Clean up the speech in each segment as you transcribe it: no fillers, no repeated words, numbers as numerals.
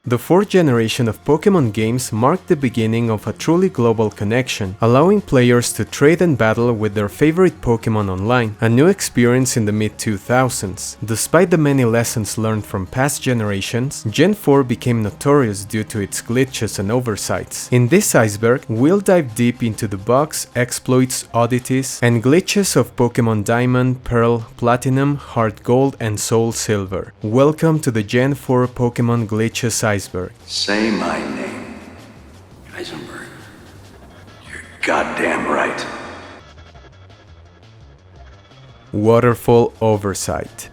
The fourth generation of Pokémon games marked the beginning of a truly global connection, allowing players to trade and battle with their favorite Pokémon online, a new experience in the mid-2000s. Despite the many lessons learned from past generations, Gen 4 became notorious due to its glitches and oversights. In this Iceberg, we'll dive deep into the bugs, exploits, oddities, and glitches of Pokémon Diamond, Pearl, Platinum, HeartGold, and SoulSilver. Welcome to the Gen 4 Pokémon Glitches Iceberg. Say my name. Eisenberg. You're goddamn right. Waterfall Oversight.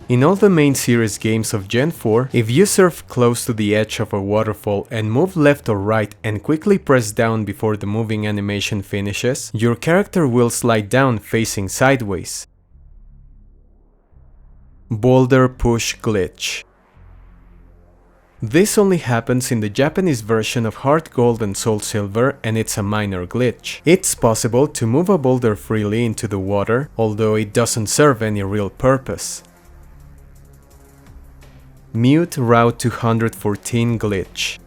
In all the main series games of Gen 4, if you surf close to the edge of a waterfall and move left or right and quickly press down before the moving animation finishes, your character will slide down facing sideways. Boulder Push Glitch. This only happens in the Japanese version of HeartGold and SoulSilver, and it's a minor glitch. It's possible to move a boulder freely into the water, although it doesn't serve any real purpose. Mute Route 214 Glitch.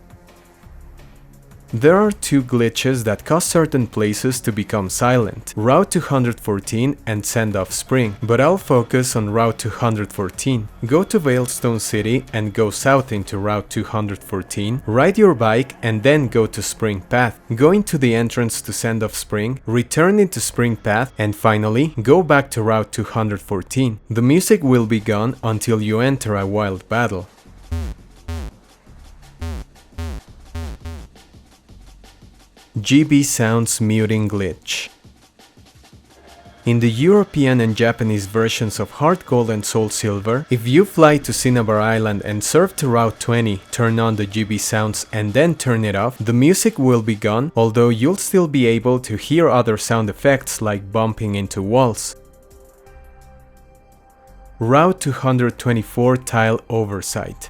There are two glitches that cause certain places to become silent, Route 214 and Send-Off Spring, but I'll focus on Route 214. Go to Veilstone City and go south into Route 214, ride your bike and then go to Spring Path. Go into the entrance to Send-Off Spring, return into Spring Path, and finally, go back to Route 214. The music will be gone until you enter a wild battle. GB Sounds Muting Glitch. In the European and Japanese versions of HeartGold and SoulSilver, if you fly to Cinnabar Island and surf to Route 20, turn on the GB sounds and then turn it off, the music will be gone, although you'll still be able to hear other sound effects like bumping into walls. Route 224 Tile Oversight.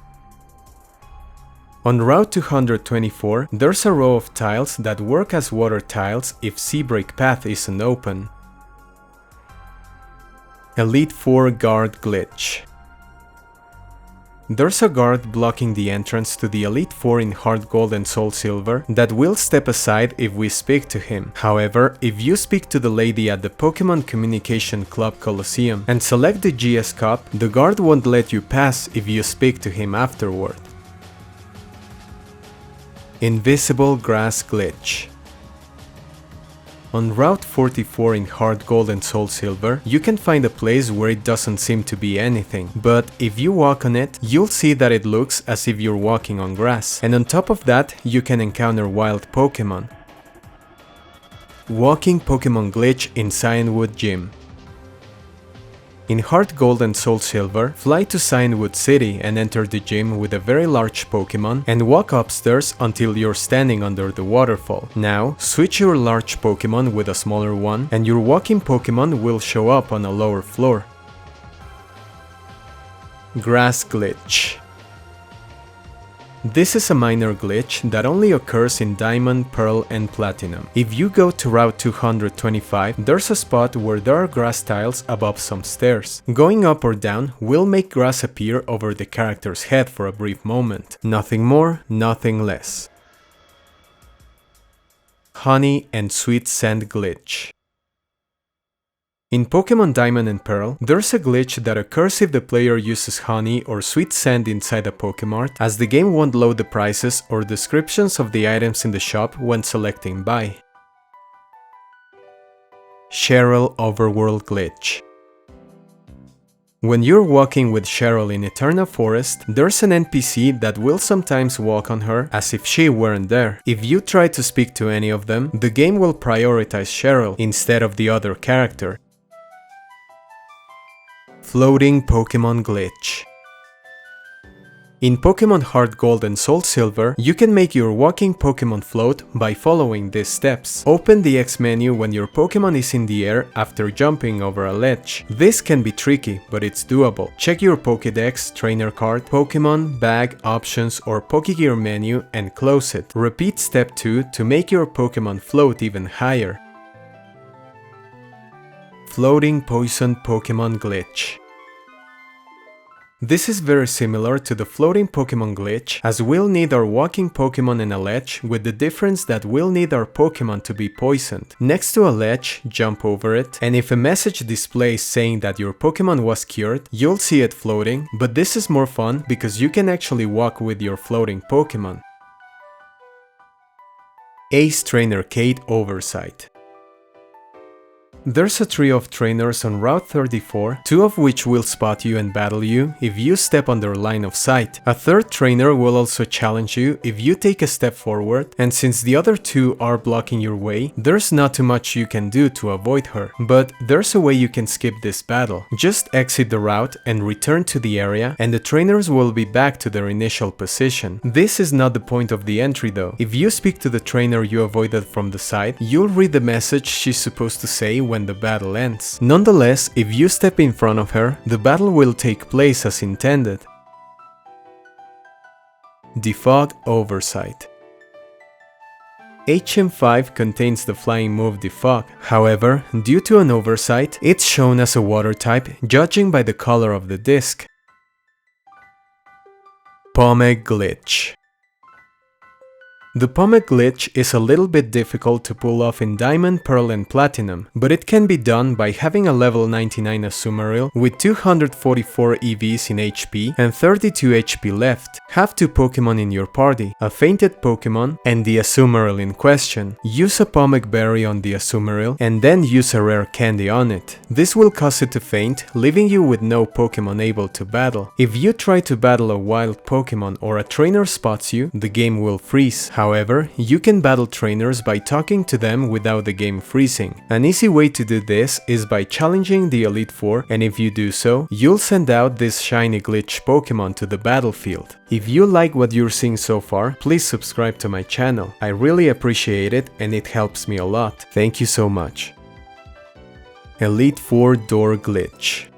On Route 224, there's a row of tiles that work as water tiles if Sea-Break Path isn't open. Elite 4 Guard Glitch. There's a guard blocking the entrance to the Elite 4 in HeartGold and SoulSilver that will step aside if we speak to him. However, if you speak to the lady at the Pokémon Communication Club Coliseum and select the GS Cup, the guard won't let you pass if you speak to him afterward. Invisible Grass Glitch. On Route 44 in HeartGold and SoulSilver, you can find a place where it doesn't seem to be anything, but if you walk on it, you'll see that it looks as if you're walking on grass, and on top of that, you can encounter wild Pokémon. Walking Pokémon Glitch in Cianwood Gym. In HeartGold and SoulSilver, fly to Cianwood City and enter the gym with a very large Pokémon and walk upstairs until you're standing under the waterfall. Now, switch your large Pokémon with a smaller one and your walking Pokémon will show up on a lower floor. Grass Glitch. This is a minor glitch that only occurs in Diamond, Pearl, and Platinum. If you go to Route 225, there's a spot where there are grass tiles above some stairs. Going up or down will make grass appear over the character's head for a brief moment. Nothing more, nothing less. Honey and Sweet Scent Glitch. In Pokémon Diamond and Pearl, there's a glitch that occurs if the player uses honey or sweet scent inside a Pokémart, as the game won't load the prices or descriptions of the items in the shop when selecting buy. Cheryl Overworld Glitch. When you're walking with Cheryl in Eterna Forest, there's an NPC that will sometimes walk on her as if she weren't there. If you try to speak to any of them, the game will prioritize Cheryl instead of the other character. Floating Pokémon Glitch. In Pokémon HeartGold and SoulSilver, you can make your walking Pokémon float by following these steps. Open the X menu when your Pokémon is in the air after jumping over a ledge. This can be tricky, but it's doable. Check your Pokédex, trainer card, Pokémon, bag, options, or Pokégear menu and close it. Repeat step 2 to make your Pokémon float even higher. Floating Poison Pokémon Glitch. This is very similar to the floating Pokemon glitch, as we'll need our walking Pokemon in a ledge, with the difference that we'll need our Pokemon to be poisoned. Next to a ledge, jump over it, and if a message displays saying that your Pokemon was cured, you'll see it floating, but this is more fun because you can actually walk with your floating Pokemon. Ace Trainer Kate Oversight. There's a trio of trainers on Route 34, 2 of which will spot you and battle you if you step on their line of sight. A third trainer will also challenge you if you take a step forward, and since the other 2 are blocking your way, there's not too much you can do to avoid her. But there's a way you can skip this battle. Just exit the route and return to the area, and the trainers will be back to their initial position. This is not the point of the entry though. If you speak to the trainer you avoided from the side, you'll read the message she's supposed to say when the battle ends. Nonetheless, if you step in front of her, the battle will take place as intended. Defog Oversight. HM5 contains the flying move Defog. However, due to an oversight, it's shown as a water type, judging by the color of the disc. Pomeg Glitch. The Pomeg glitch is a little bit difficult to pull off in Diamond, Pearl and Platinum, but it can be done by having a level 99 Azumarill with 244 EVs in HP and 32 HP left. Have 2 Pokemon in your party, a fainted Pokemon and the Azumarill in question. Use a Pomeg berry on the Azumarill and then use a rare candy on it. This will cause it to faint, leaving you with no Pokemon able to battle. If you try to battle a wild Pokemon or a trainer spots you, the game will freeze. However, you can battle trainers by talking to them without the game freezing. An easy way to do this is by challenging the Elite Four, and if you do so, you'll send out this shiny glitch Pokemon to the battlefield. If you like what you're seeing so far, please subscribe to my channel. I really appreciate it and it helps me a lot. Thank you so much. Elite Four Door Glitch.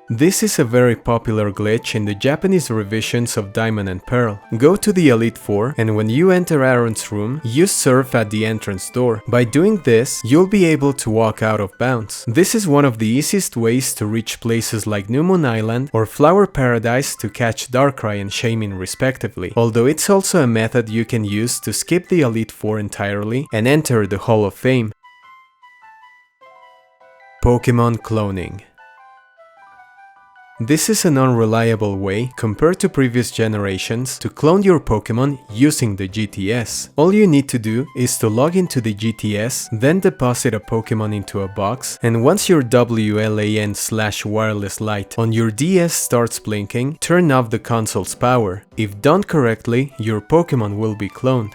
This is a very popular glitch in the Japanese revisions of Diamond and Pearl. Go to the Elite Four, and when you enter Aaron's room, use surf at the entrance door. By doing this, you'll be able to walk out of bounds. This is one of the easiest ways to reach places like New Moon Island or Flower Paradise to catch Darkrai and Shaymin respectively, although it's also a method you can use to skip the Elite Four entirely and enter the Hall of Fame. Pokemon Cloning. This is an unreliable way, compared to previous generations, to clone your Pokemon using the GTS. All you need to do is to log into the GTS, then deposit a Pokemon into a box, and once your WLAN/wireless light on your DS starts blinking, turn off the console's power. If done correctly, your Pokemon will be cloned.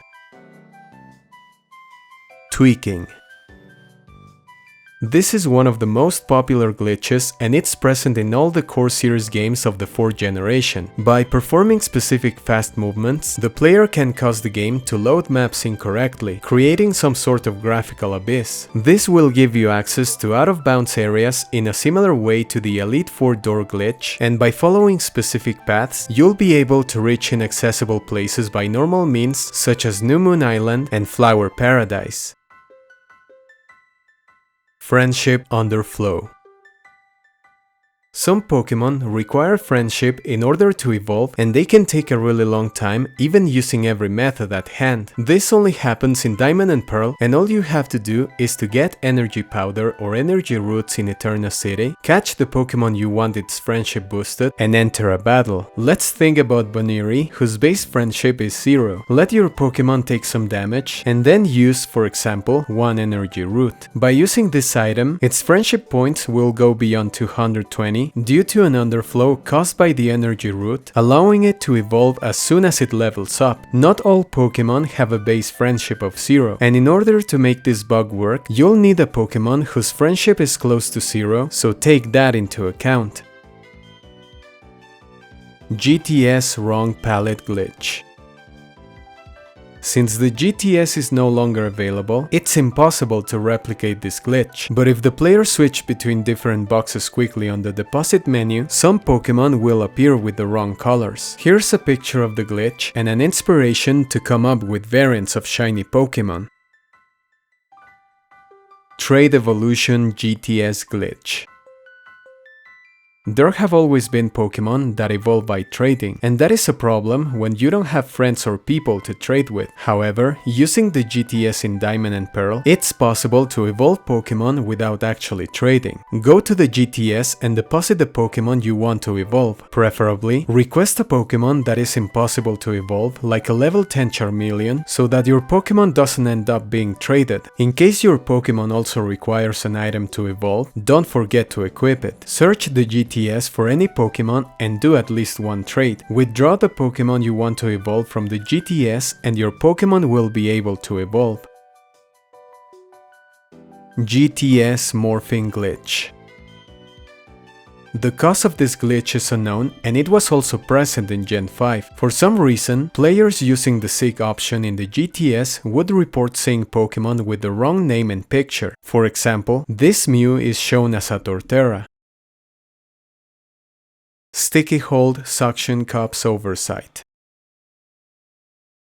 Tweaking. This is one of the most popular glitches, and it's present in all the core series games of the 4th generation. By performing specific fast movements, the player can cause the game to load maps incorrectly, creating some sort of graphical abyss. This will give you access to out-of-bounds areas in a similar way to the Elite Four door glitch, and by following specific paths, you'll be able to reach inaccessible places by normal means such as New Moon Island and Flower Paradise. Friendship Underflow. Some Pokemon require friendship in order to evolve, and they can take a really long time, even using every method at hand. This only happens in Diamond and Pearl, and all you have to do is to get Energy Powder or Energy Roots in Eterna City, catch the Pokemon you want its friendship boosted, and enter a battle. Let's think about Boniri, whose base friendship is 0. Let your Pokemon take some damage, and then use, for example, 1 Energy Root. By using this item, its friendship points will go beyond 220, due to an underflow caused by the energy root, allowing it to evolve as soon as it levels up. Not all Pokemon have a base friendship of 0, and in order to make this bug work, you'll need a Pokemon whose friendship is close to 0, so take that into account. GTS Wrong Pallet Glitch. Since the GTS is no longer available, it's impossible to replicate this glitch, but if the player switches between different boxes quickly on the deposit menu, some Pokemon will appear with the wrong colors. Here's a picture of the glitch and an inspiration to come up with variants of shiny Pokemon. Trade Evolution GTS Glitch. There have always been Pokemon that evolve by trading, and that is a problem when you don't have friends or people to trade with. However, using the GTS in Diamond and Pearl, it's possible to evolve Pokemon without actually trading. Go to the GTS and deposit the Pokemon you want to evolve. Preferably, request a Pokemon that is impossible to evolve, like a level 10 Charmeleon, so that your Pokemon doesn't end up being traded. In case your Pokemon also requires an item to evolve, don't forget to equip it. Search the GTS for any Pokemon and do at least one trade. Withdraw the Pokemon you want to evolve from the GTS and your Pokemon will be able to evolve. GTS Morphing Glitch. The cause of this glitch is unknown, and it was also present in Gen 5. For some reason, players using the seek option in the GTS would report seeing Pokemon with the wrong name and picture. For example, this Mew is shown as a Torterra. Sticky Hold Suction Cups Oversight.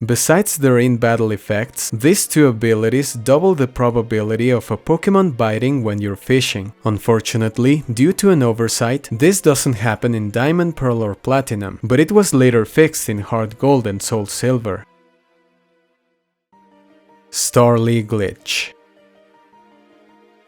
Besides their in-battle effects, these two abilities double the probability of a Pokemon biting when you're fishing. Unfortunately, due to an oversight, this doesn't happen in Diamond, Pearl or Platinum, but it was later fixed in HeartGold and SoulSilver. Starly Glitch.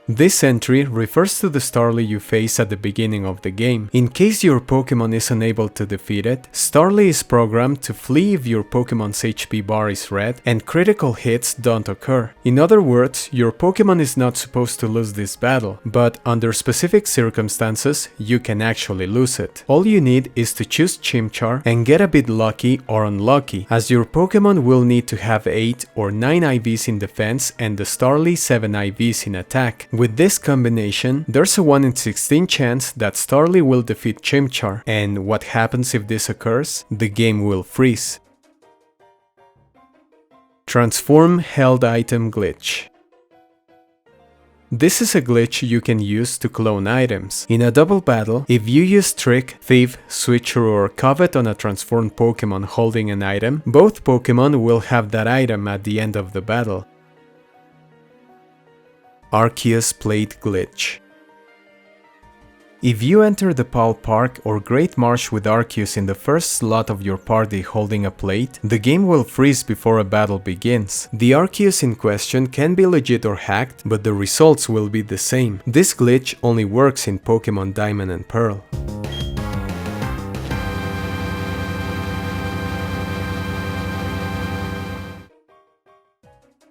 This entry refers to the Starly you face at the beginning of the game. In case your Pokemon is unable to defeat it, Starly is programmed to flee if your Pokemon's HP bar is red and critical hits don't occur. In other words, your Pokemon is not supposed to lose this battle, but under specific circumstances, you can actually lose it. All you need is to choose Chimchar and get a bit lucky or unlucky, as your Pokemon will need to have 8 or 9 IVs in defense and the Starly 7 IVs in attack. With this combination, there's a 1 in 16 chance that Starly will defeat Chimchar, and what happens if this occurs? The game will freeze. Transform Held Item Glitch. This is a glitch you can use to clone items. In a double battle, if you use Trick, Thief, Switcheroo or Covet on a transformed Pokemon holding an item, both Pokemon will have that item at the end of the battle. Arceus Plate Glitch. If you enter the Pal Park or Great Marsh with Arceus in the first slot of your party holding a plate, the game will freeze before a battle begins. The Arceus in question can be legit or hacked, but the results will be the same. This glitch only works in Pokémon Diamond and Pearl.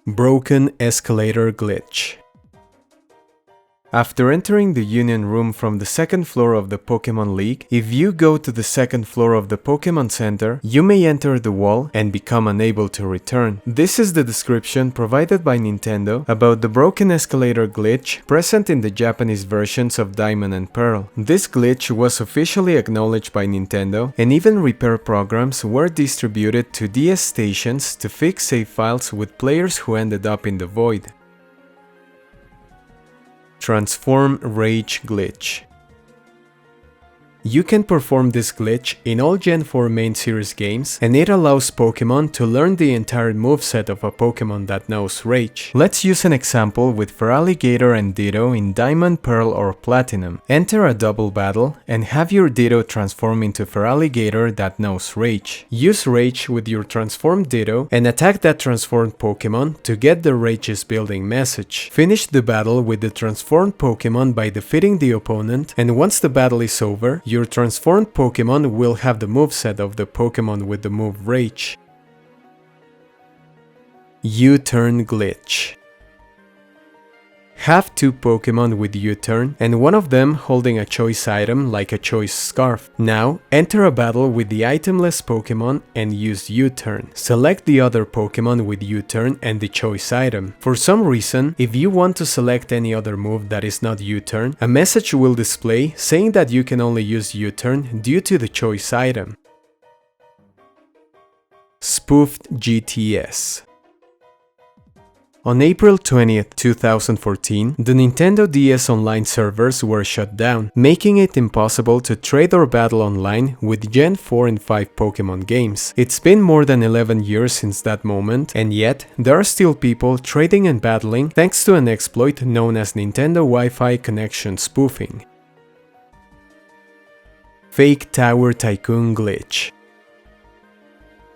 Broken Escalator Glitch. After entering the Union Room from the second floor of the Pokémon League, if you go to the second floor of the Pokémon Center, you may enter the wall and become unable to return. This is the description provided by Nintendo about the broken escalator glitch present in the Japanese versions of Diamond and Pearl. This glitch was officially acknowledged by Nintendo, and even repair programs were distributed to DS stations to fix save files with players who ended up in the void. Transform Rage Glitch. You can perform this glitch in all Gen 4 main series games, and it allows Pokemon to learn the entire moveset of a Pokemon that knows Rage. Let's use an example with Feraligatr and Ditto in Diamond, Pearl or Platinum. Enter a double battle and have your Ditto transform into Feraligatr that knows Rage. Use Rage with your transformed Ditto and attack that transformed Pokemon to get the Rage's building message. Finish the battle with the transformed Pokemon by defeating the opponent, and once the battle is over, your transformed Pokemon will have the moveset of the Pokemon with the move Rage. U-Turn Glitch. Have two Pokemon with U-Turn and one of them holding a choice item like a choice scarf. Now, enter a battle with the itemless Pokemon and use U-Turn. Select the other Pokemon with U-Turn and the choice item. For some reason, if you want to select any other move that is not U-Turn, a message will display saying that you can only use U-Turn due to the choice item. Spoofed GTS. On April 20th, 2014, the Nintendo DS Online servers were shut down, making it impossible to trade or battle online with Gen 4 and 5 Pokémon games. It's been more than 11 years since that moment, and yet, there are still people trading and battling thanks to an exploit known as Nintendo Wi-Fi connection spoofing. Fake Tower Tycoon glitch.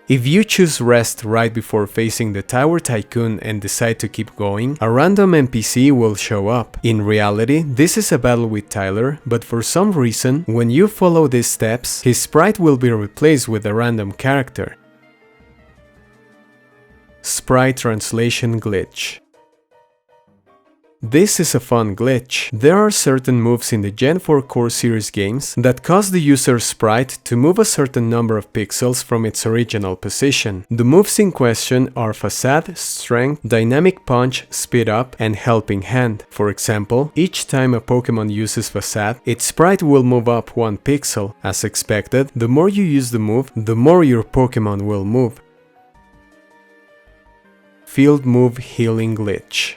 If you choose rest right before facing the Tower Tycoon and decide to keep going, a random NPC will show up. In reality, this is a battle with Tyler, but for some reason, when you follow these steps, his sprite will be replaced with a random character. Sprite translation glitch. This is a fun glitch. There are certain moves in the Gen 4 core series games that cause the user's sprite to move a certain number of pixels from its original position. The moves in question are Facade, Strength, Dynamic Punch, Speed Up, and Helping Hand. For example, each time a Pokémon uses Facade, its sprite will move up 1 pixel. As expected, the more you use the move, the more your Pokémon will move. Field Move Healing glitch.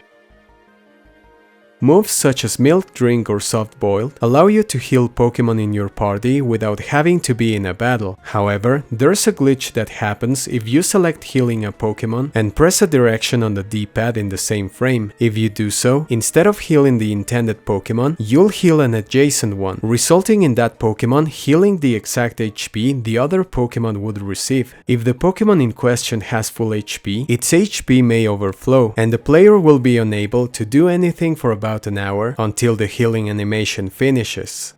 Moves such as Milk Drink or Soft Boiled allow you to heal Pokémon in your party without having to be in a battle. However, there's a glitch that happens if you select healing a Pokémon and press a direction on the D-pad in the same frame. If you do so, instead of healing the intended Pokémon, you'll heal an adjacent one, resulting in that Pokémon healing the exact HP the other Pokémon would receive. If the Pokémon in question has full HP, its HP may overflow, and the player will be unable to do anything for about an hour until the healing animation finishes.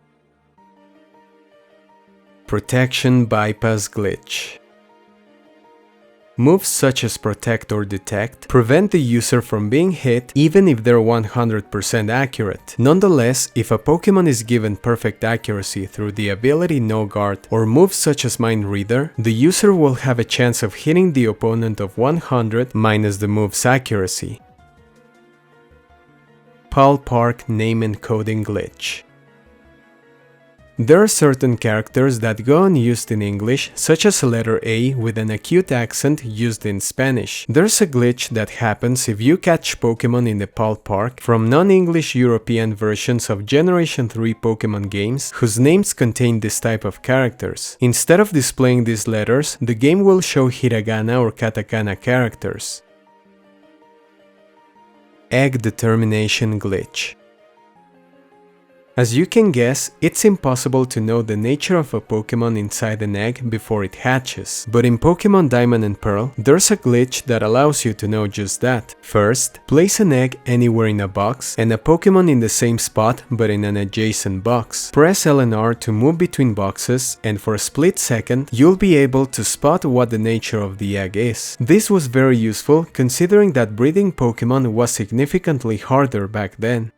Protection Bypass glitch. Moves such as Protect or Detect prevent the user from being hit even if they're 100% accurate. Nonetheless, if a Pokémon is given perfect accuracy through the ability No Guard or moves such as Mind Reader, the user will have a chance of hitting the opponent of 100 minus the move's accuracy. Pal Park name encoding glitch. There are certain characters that go unused in English, such as a letter A with an acute accent used in Spanish. There's a glitch that happens if you catch Pokémon in the Pal Park from non-English European versions of Generation 3 Pokémon games whose names contain this type of characters. Instead of displaying these letters, the game will show hiragana or katakana characters. Egg Determination glitch. As you can guess, it's impossible to know the nature of a Pokémon inside an egg before it hatches. But in Pokémon Diamond and Pearl, there's a glitch that allows you to know just that. First, place an egg anywhere in a box and a Pokémon in the same spot but in an adjacent box. Press L and R to move between boxes, and for a split second, you'll be able to spot what the nature of the egg is. This was very useful considering that breeding Pokémon was significantly harder back then.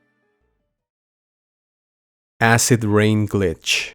Acid Rain glitch.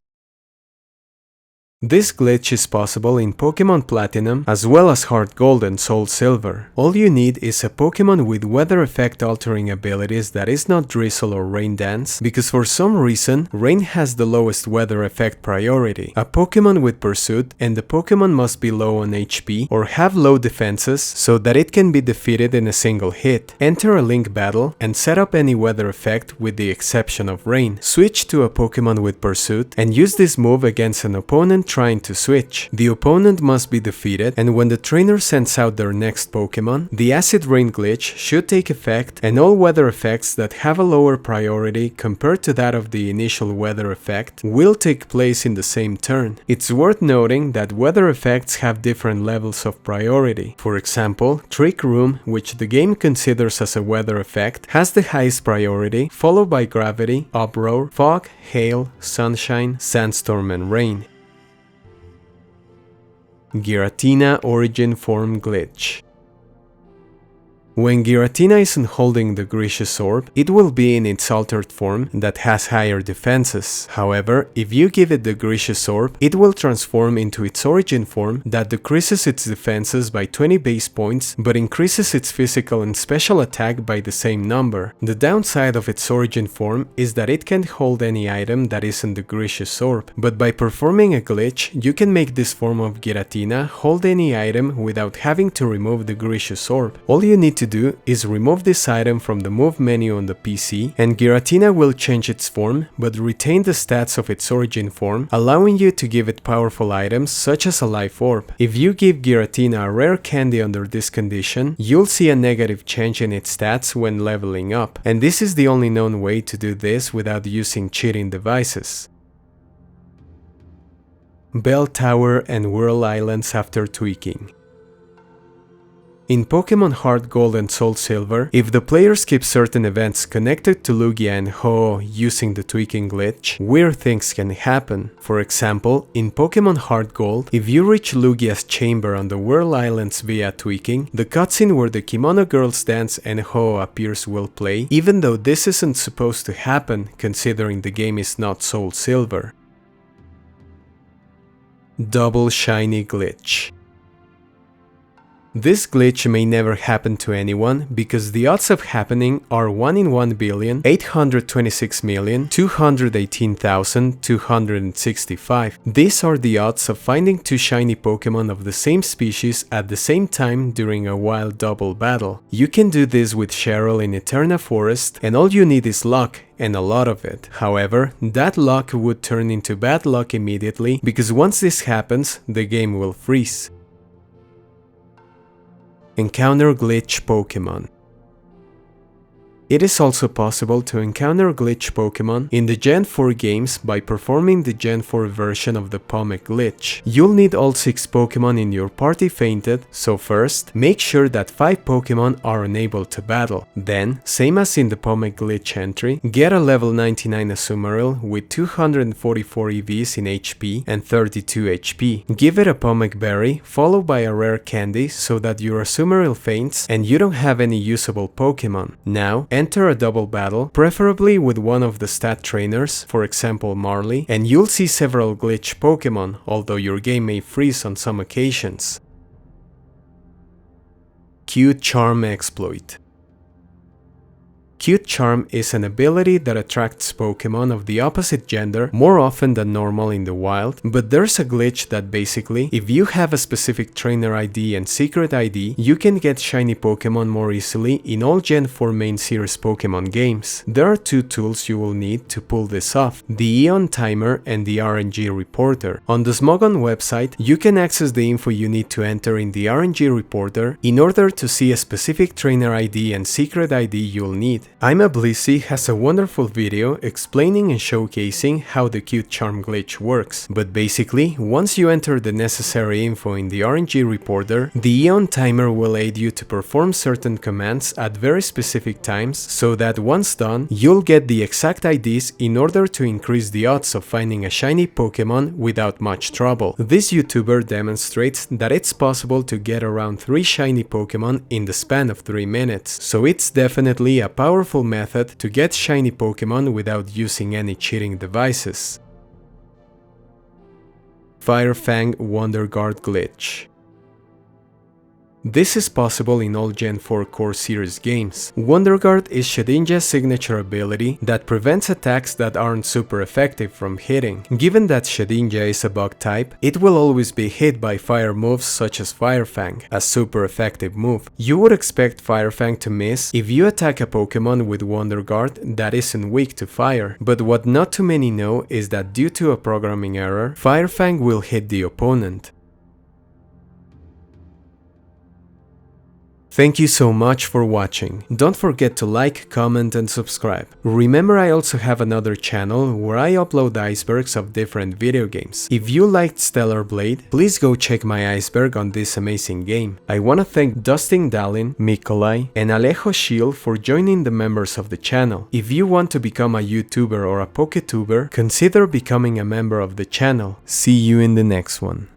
This glitch is possible in Pokémon Platinum as well as HeartGold and SoulSilver. All you need is a Pokémon with weather effect altering abilities that is not Drizzle or Rain Dance, because for some reason, Rain has the lowest weather effect priority. A Pokémon with Pursuit, and the Pokémon must be low on HP or have low defenses so that it can be defeated in a single hit. Enter a Link battle and set up any weather effect with the exception of Rain. Switch to a Pokémon with Pursuit and use this move against an opponent trying to switch. The opponent must be defeated, and when the trainer sends out their next Pokémon, the Acid Rain glitch should take effect, and all weather effects that have a lower priority compared to that of the initial weather effect will take place in the same turn. It's worth noting that weather effects have different levels of priority. For example, Trick Room, which the game considers as a weather effect, has the highest priority, followed by Gravity, Uproar, Fog, Hail, Sunshine, Sandstorm, and Rain. Giratina Origin Form glitch. When Giratina isn't holding the Gracious Orb, it will be in its altered form that has higher defenses. However, if you give it the Gracious Orb, it will transform into its origin form that decreases its defenses by 20 base points but increases its physical and special attack by the same number. The downside of its origin form is that it can't hold any item that isn't the Gracious Orb, but by performing a glitch, you can make this form of Giratina hold any item without having to remove the Gracious Orb. All you need to do is remove this item from the move menu on the PC, and Giratina will change its form but retain the stats of its origin form, allowing you to give it powerful items such as a life orb. If you give Giratina a rare candy under this condition, you'll see a negative change in its stats when leveling up, and this is the only known way to do this without using cheating devices. Bell Tower and Whirl Islands after tweaking. In Pokémon HeartGold and SoulSilver, if the player skips certain events connected to Lugia and Ho using the tweaking glitch, weird things can happen. For example, in Pokémon HeartGold, if you reach Lugia's chamber on the Whirl Islands via tweaking, the cutscene where the Kimono Girls dance and Ho appears will play, even though this isn't supposed to happen considering the game is not SoulSilver. Double Shiny Glitch. This glitch may never happen to anyone because the odds of happening are 1 in 1,826,218,265. These are the odds of finding 2 shiny Pokémon of the same species at the same time during a wild double battle. You can do this with Cheryl in Eterna Forest, and all you need is luck, and a lot of it. However, that luck would turn into bad luck immediately because once this happens, the game will freeze. Encounter glitch Pokémon. It is also possible to encounter glitch Pokémon in the Gen 4 games by performing the Gen 4 version of the Pomeg glitch. You'll need all 6 Pokémon in your party fainted, so first, make sure that 5 Pokémon are unable to battle. Then, same as in the Pomeg glitch entry, get a level 99 Azumarill with 244 EVs in HP and 32 HP. Give it a Pomeg berry, followed by a rare candy so that your Azumarill faints and you don't have any usable Pokémon. Now, enter a double battle, preferably with one of the stat trainers, for example Marley, and you'll see several glitch Pokémon, although your game may freeze on some occasions. Cute Charm Exploit. Cute Charm is an ability that attracts Pokémon of the opposite gender more often than normal in the wild, but there's a glitch that basically, if you have a specific trainer ID and secret ID, you can get shiny Pokémon more easily in all Gen 4 main series Pokémon games. There are 2 tools you will need to pull this off, the Eon Timer and the RNG Reporter. On the Smogon website, you can access the info you need to enter in the RNG Reporter in order to see a specific trainer ID and secret ID you'll need. I'm A Blisy has a wonderful video explaining and showcasing how the Cute Charm glitch works, but basically, once you enter the necessary info in the RNG Reporter, the Eon Timer will aid you to perform certain commands at very specific times so that once done, you'll get the exact IDs in order to increase the odds of finding a shiny Pokémon without much trouble. This YouTuber demonstrates that it's possible to get around 3 shiny Pokémon in the span of 3 minutes, so it's definitely a powerful method to get shiny Pokémon without using any cheating devices. Fire Fang Wonder Guard glitch. This is possible in all Gen 4 core series games. Wonder Guard is Shedinja's signature ability that prevents attacks that aren't super effective from hitting. Given that Shedinja is a bug type, it will always be hit by fire moves such as Fire Fang, a super effective move. You would expect Fire Fang to miss if you attack a Pokémon with Wonder Guard that isn't weak to fire, but what not too many know is that due to a programming error, Fire Fang will hit the opponent. Thank you so much for watching. Don't forget to like, comment and subscribe. Remember, I also have another channel where I upload icebergs of different video games. If you liked Stellar Blade, please go check my iceberg on this amazing game. I wanna thank Dustin Dallin, Mikolai and Alejo Shield for joining the members of the channel. If you want to become a YouTuber or a PokeTuber, consider becoming a member of the channel. See you in the next one.